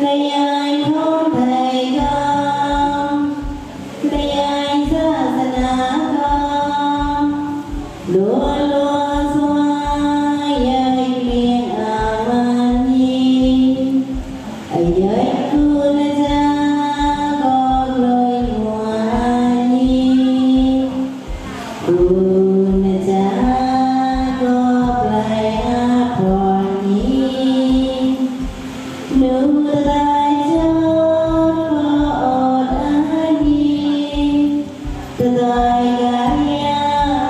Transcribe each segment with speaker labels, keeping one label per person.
Speaker 1: Lấy ai không thầy con, lấy ai ra sana con, lúa lúa xoa dây liền amani, ai dây cu na cha con lôi ngoan nhi, cu na cha có play áp hòn nhi, nương lại cho con anh nhi, từ đời gái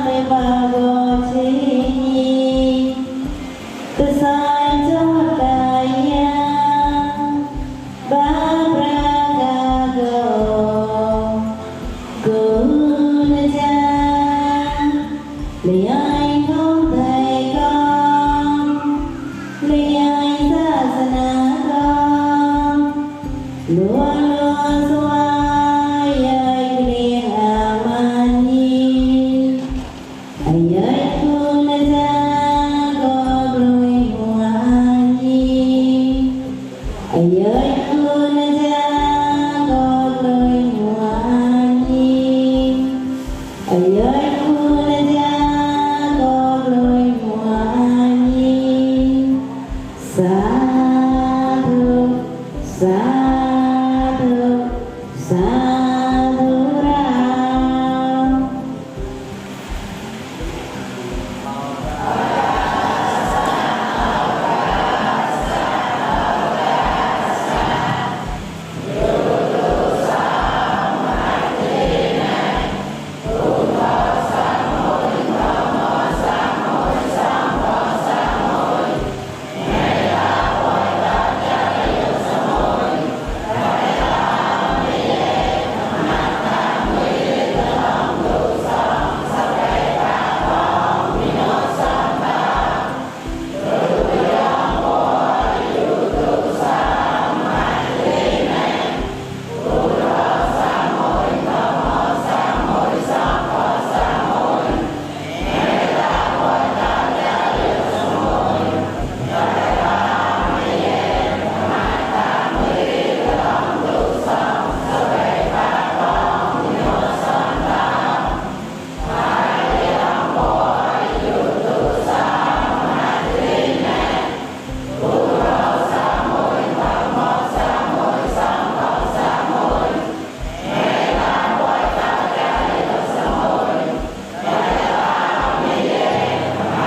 Speaker 1: mấy bà cô chị nhi, từ sai cho đại ba ra ga go, cứ na cha lấy ai không thầy con, lấy ai ra sana con, lúa lúa xoa dây liền amani, ai dây cu na cha có lôi ngoan nhi, ai dây cu na cha có lôi ngoan nhi, ai dây cu na cha có lôi ngoan nhi. Sa thu sa thu sa thu ra.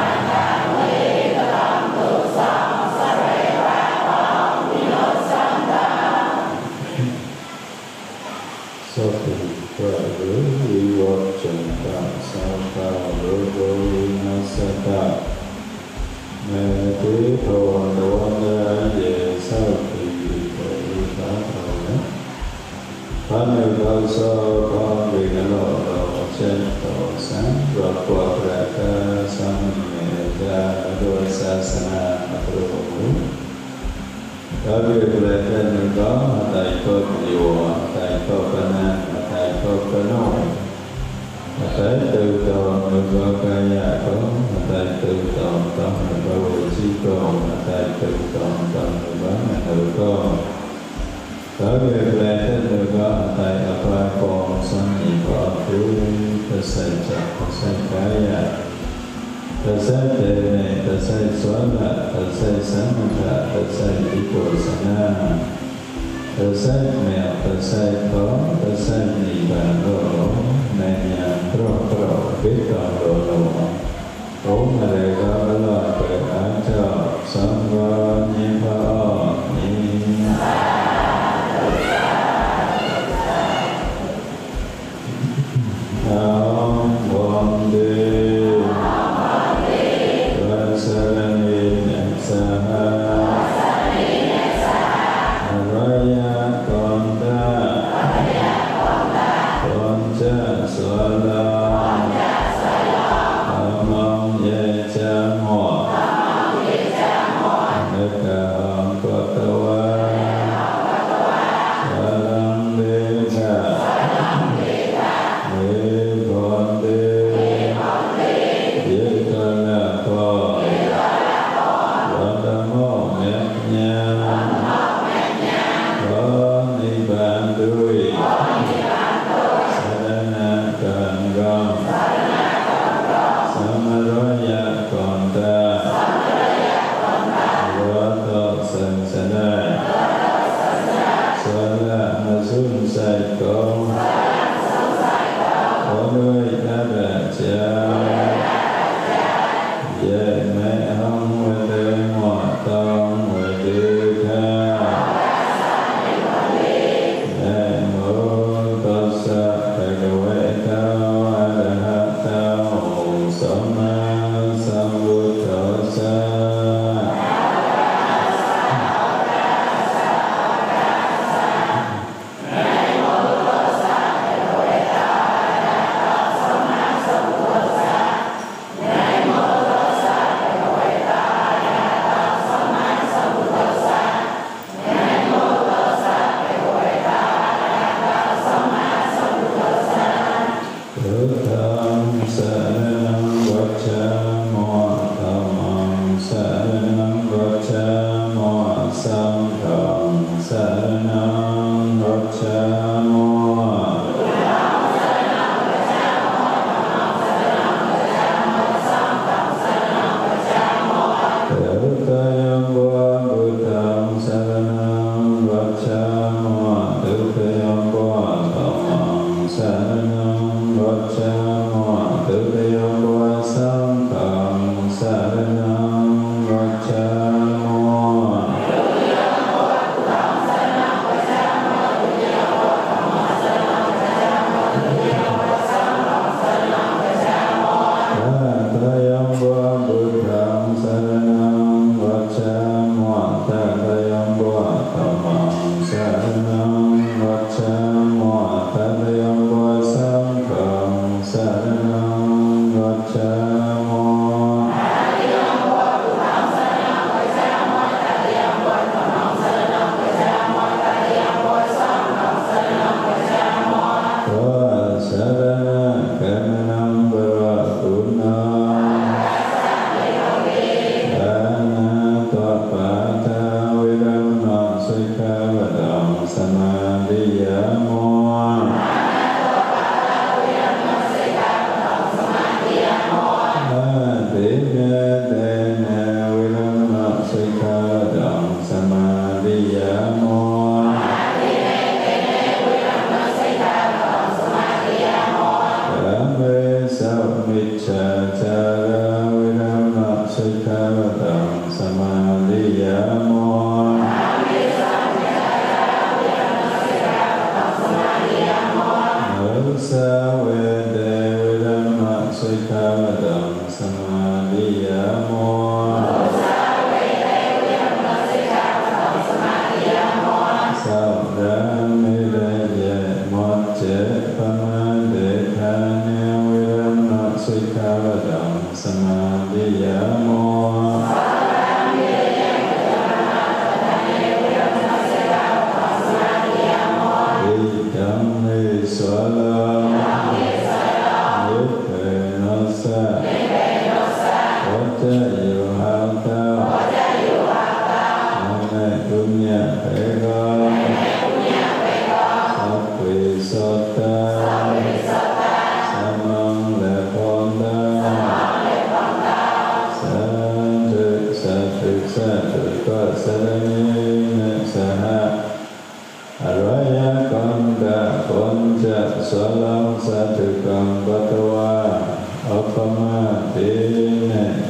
Speaker 2: Hãy subscribe สังฆังสรณังคัจฉามิ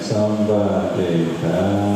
Speaker 2: Sambha